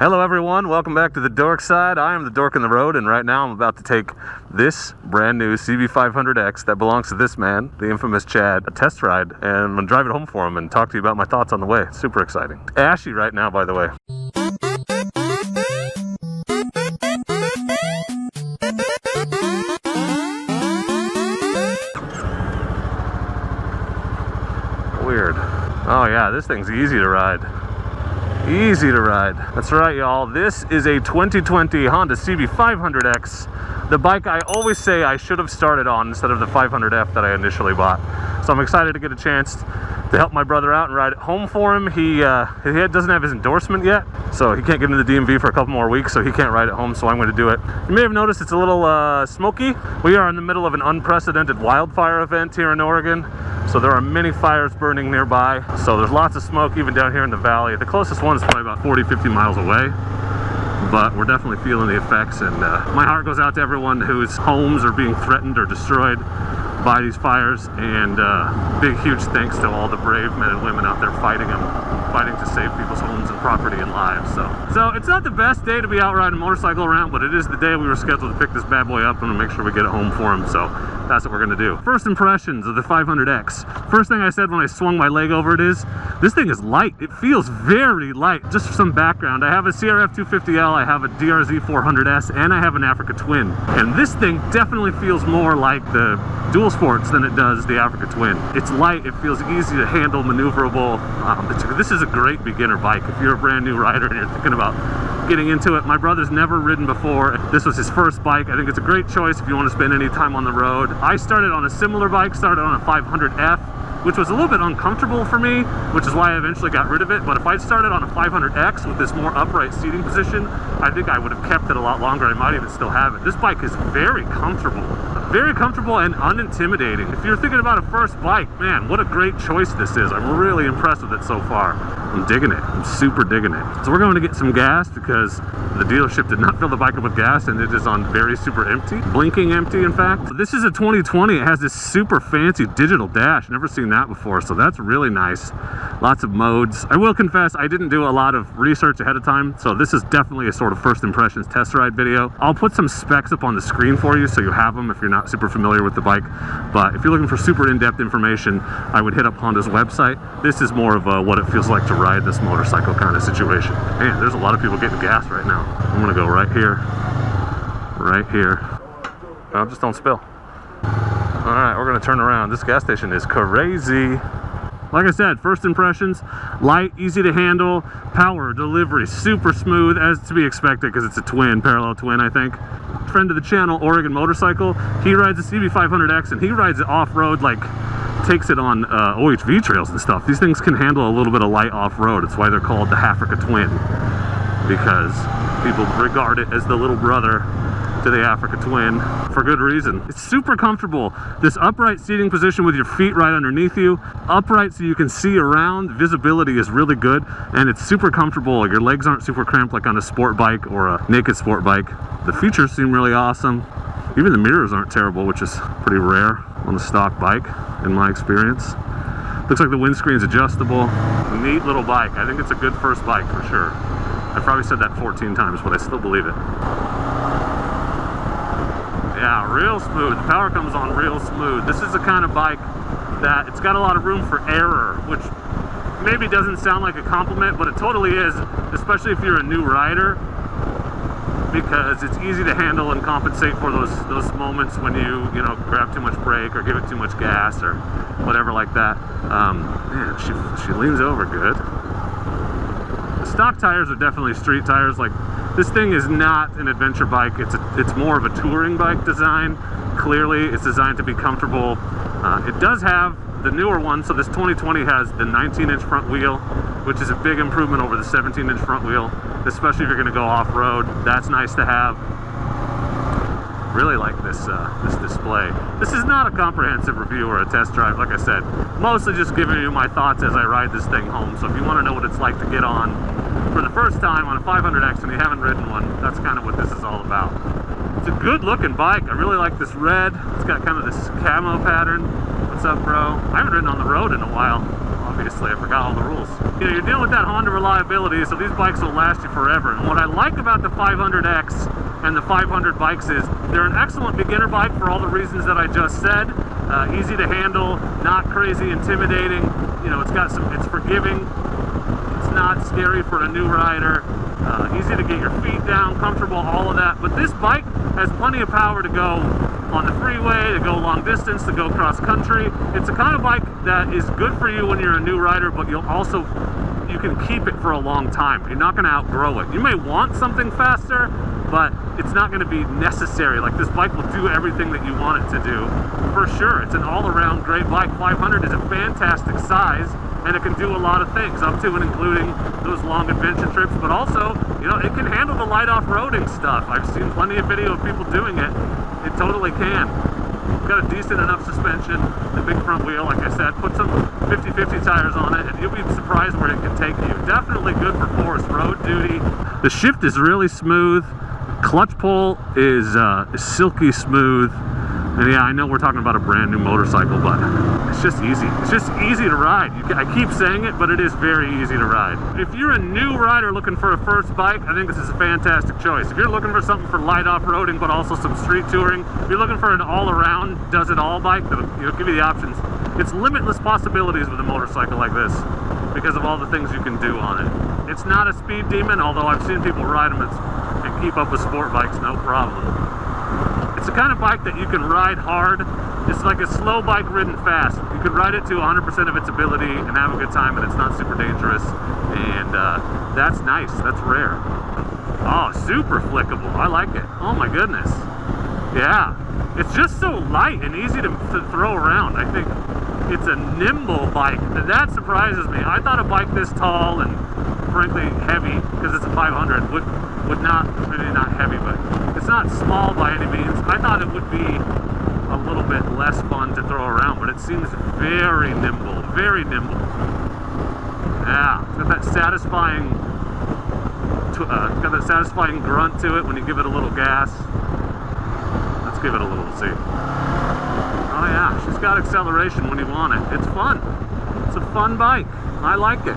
Hello everyone, welcome back to the Dork side. I am the Dork in the road, and right now I'm about to take this brand new CB500X that belongs to this man, the infamous Chad, a test ride, and I'm gonna drive it home for him and talk to you about my thoughts on the way. Super exciting. Ashy right now, by the way. Weird. Oh yeah, this thing's easy to ride. Easy to ride. That's right, y'all. This is a 2020 Honda CB500X, the bike I always say I should have started on instead of the 500F that I initially bought. So I'm excited to get a chance to help my brother out and ride it home for him. He doesn't have his endorsement yet, so he can't get into the DMV for a couple more weeks, so he can't ride it home, so I'm going to do it. You may have noticed it's a little smoky. We are in the middle of an unprecedented wildfire event here in Oregon, so there are many fires burning nearby. So there's lots of smoke even down here in the valley. The closest one is probably about 40-50 miles away, but we're definitely feeling the effects, and my heart goes out to everyone whose homes are being threatened or destroyed by these fires, and big huge thanks to all the brave men and women out there fighting to save people's homes and property and lives. So it's not the best day to be out riding a motorcycle around, but it is the day we were scheduled to pick this bad boy up and make sure we get it home for him. So that's what we're gonna do. First impressions of the 500X. First thing I said when I swung my leg over it is, this thing is light. It feels very light. Just for some background, I have a CRF 250L, I have a DRZ 400S, and I have an Africa Twin. And this thing definitely feels more like the Dual Sports than it does the Africa Twin. It's light, it feels easy to handle, maneuverable. This is a great beginner bike. If you're a brand new rider and you're thinking about getting into it, my brother's never ridden before. This was his first bike. I think it's a great choice if you want to spend any time on the road. I started on a similar bike, started on a 500F, which was a little bit uncomfortable for me, which is why I eventually got rid of it. But if I'd started on a 500X with this more upright seating position, I think I would have kept it a lot longer. I might even still have it. This bike is very comfortable and unintimidating. If you're thinking about a first bike, man, what a great choice this is. I'm really impressed with it so far. I'm digging it. I'm super digging it. So we're going to get some gas because the dealership did not fill the bike up with gas, and it is on very super empty, blinking empty in fact. This is a 2020. It has this super fancy digital dash. Never seen that before, so that's really nice. Lots of modes. I will confess I didn't do a lot of research ahead of time, so this is definitely a sort of first impressions test ride video. I'll put some specs up on the screen for you so you have them if you're not super familiar with the bike, but if you're looking for super in-depth information, I would hit up Honda's website. This is more of a what it feels like to ride this motorcycle kind of situation. Man, there's a lot of people getting gas right now. I'm gonna go right here. Oh, just don't spill. All right, we're gonna turn around. This gas station is crazy. Like I said, first impressions, light, easy to handle, power, delivery, super smooth, as to be expected because it's a twin, parallel twin, I think. Friend of the channel, Oregon Motorcycle, he rides a CB500X, and he rides it off-road, like takes it on OHV trails and stuff. These things can handle a little bit of light off-road. It's why they're called the Africa Twin, because people regard it as the little brother to the Africa Twin for good reason. It's super comfortable. This upright seating position with your feet right underneath you, upright so you can see around. Visibility is really good, and it's super comfortable. Your legs aren't super cramped like on a sport bike or a naked sport bike. The features seem really awesome. Even the mirrors aren't terrible, which is pretty rare on a stock bike in my experience. Looks like the windscreen's adjustable. Neat little bike. I think it's a good first bike for sure. I've probably said that 14 times, but I still believe it. Yeah, real smooth. The power comes on real smooth. This is the kind of bike that it's got a lot of room for error, which maybe doesn't sound like a compliment, but it totally is, especially if you're a new rider, because it's easy to handle and compensate for those moments when you grab too much brake or give it too much gas or whatever like that. Man, she leans over good. The stock tires are definitely street tires. Like, this thing is not an adventure bike. It's more of a touring bike design. Clearly, it's designed to be comfortable. It does have the newer one, so this 2020 has the 19-inch front wheel, which is a big improvement over the 17-inch front wheel, especially if you're going to go off-road. That's nice to have. Really like this display. This is not a comprehensive review or a test drive, like I said. Mostly just giving you my thoughts as I ride this thing home. So if you want to know what it's like to get on for the first time on a 500X and you haven't ridden one, that's kind of what this is all about. It's a good looking bike. I really like this red. It's got kind of this camo pattern. What's up, bro? I haven't ridden on the road in a while. Obviously, I forgot all the rules. You know, you're dealing with that Honda reliability, so these bikes will last you forever. And what I like about the 500X and the 500 bikes is they're an excellent beginner bike for all the reasons that I just said. Easy to handle, not crazy intimidating. You know, it's forgiving. It's not scary for a new rider. Easy to get your feet down, comfortable, all of that. But this bike has plenty of power to go on the freeway, to go long distance, to go cross country. It's a kind of bike that is good for you when you're a new rider, but you can keep it for a long time. You're not going to outgrow it. You may want something faster, but it's not going to be necessary. Like, this bike will do everything that you want it to do. For sure, it's an all-around great bike. 500 is a fantastic size, and it can do a lot of things, up to and including those long adventure trips, but also, you know, it can handle the light off-roading stuff. I've seen plenty of video of people doing it. It totally can. It's got a decent enough suspension, the big front wheel, like I said. Put some 50/50 tires on it, and you'll be surprised where it can take you. Definitely good for forest road duty. The shift is really smooth. Clutch pull is silky smooth. And yeah, I know we're talking about a brand new motorcycle, but it's just easy. It's just easy to ride. I keep saying it, but it is very easy to ride. If you're a new rider looking for a first bike, I think this is a fantastic choice. If you're looking for something for light off-roading, but also some street touring, if you're looking for an all-around, does-it-all bike that'll, you know, give you the options, it's limitless possibilities with a motorcycle like this because of all the things you can do on it. It's not a speed demon, although I've seen people ride them and keep up with sport bikes, no problem. It's the kind of bike that you can ride hard. It's like a slow bike ridden fast. You can ride it to 100% of its ability and have a good time, and it's not super dangerous. And that's nice. That's rare. Oh, super flickable. I like it. Oh my goodness. Yeah. It's just so light and easy to throw around. I think it's a nimble bike. That surprises me. I thought a bike this tall and frankly heavy, because it's a 500, would not, maybe not heavy, but it's not small by any means. I thought it would be a little bit less fun to throw around, but it seems very nimble, very nimble. Yeah, it's got that satisfying grunt to it when you give it a little gas. Let's give it a little, see. Oh yeah, she's got acceleration when you want it. It's fun. It's a fun bike. I like it.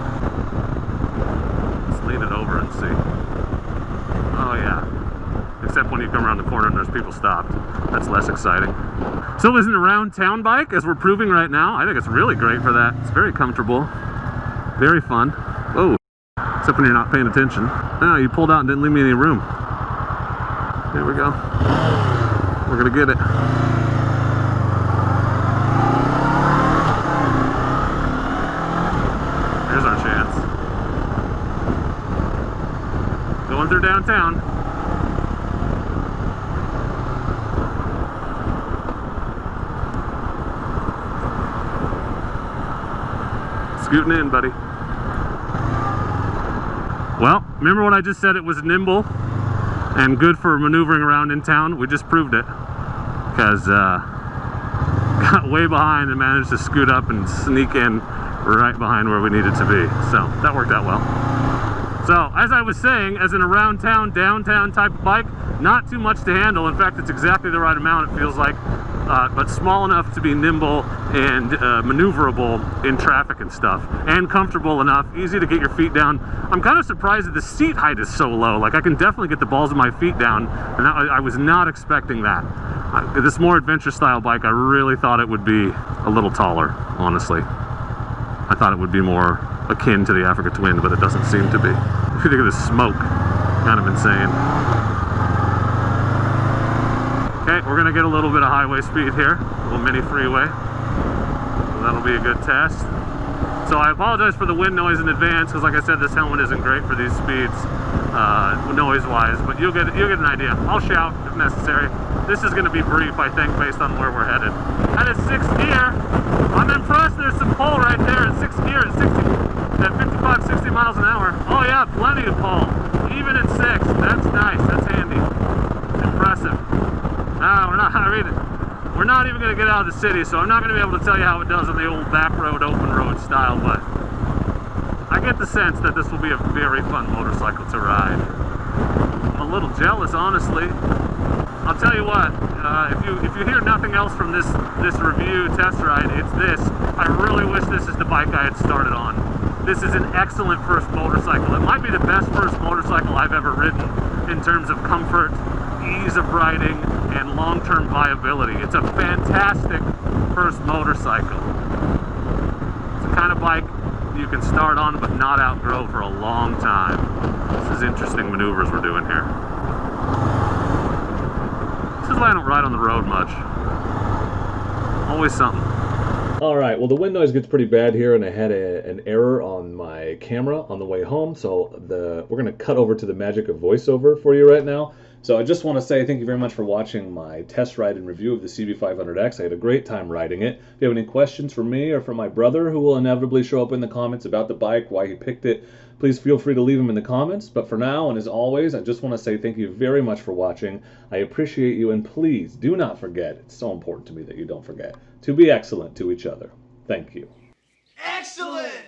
Let's lean it over and see. Oh yeah. Except when you come around the corner and there's people stopped. That's less exciting. So as an around town bike, as we're proving right now, I think it's really great for that. It's very comfortable, very fun. Oh, except when you're not paying attention. Oh, you pulled out and didn't leave me any room. Here we go. We're gonna get it. Here's our chance. Going through downtown. Scooting in, buddy. Well, remember what I just said? It was nimble and good for maneuvering around in town. We just proved it because got way behind and managed to scoot up and sneak in right behind where we needed to be. So that worked out well. So as I was saying, as an around town, downtown type of bike, not too much to handle. In fact, it's exactly the right amount, it feels like. But small enough to be nimble and maneuverable in traffic and stuff, and comfortable enough, easy to get your feet down. I'm kind of surprised that the seat height is so low. Like, I can definitely get the balls of my feet down, and I was not expecting that. This more adventure style bike, I really thought it would be a little taller, honestly. I thought it would be more akin to the Africa Twin, but it doesn't seem to be. If you think of the smoke, kind of insane. Okay, we're gonna get a little bit of highway speed here, a little mini freeway. So that'll be a good test. So I apologize for the wind noise in advance, because like I said, this helmet isn't great for these speeds, noise-wise, but you'll get an idea. I'll shout if necessary. This is gonna be brief, I think, based on where we're headed. That is 6th gear. I'm impressed. There's some pull right there in 6th gear at 55, 60 miles an hour. Oh yeah, plenty of pull, even at 6. That's nice. That's handy. Impressive. We're not even going to get out of the city, so I'm not going to be able to tell you how it does on the old back road, open road style, but I get the sense that this will be a very fun motorcycle to ride. I'm a little jealous, honestly. I'll tell you what, if you hear nothing else from this review test ride, it's this. I really wish this is the bike I had started on. This is an excellent first motorcycle. It might be the best first motorcycle I've ever ridden in terms of comfort, ease of riding, and long-term viability. It's a fantastic first motorcycle. It's the kind of bike you can start on but not outgrow for a long time. This is interesting maneuvers we're doing here. This is why I don't ride on the road much. Always something. Alright, well the wind noise gets pretty bad here, and I had an error on my camera on the way home, so we're going to cut over to the magic of voiceover for you right now. So I just want to say thank you very much for watching my test ride and review of the CB500X. I had a great time riding it. If you have any questions for me or for my brother, who will inevitably show up in the comments about the bike, why he picked it, please feel free to leave them in the comments. But for now, and as always, I just want to say thank you very much for watching. I appreciate you, and please do not forget, it's so important to me that you don't forget, to be excellent to each other. Thank you. Excellent!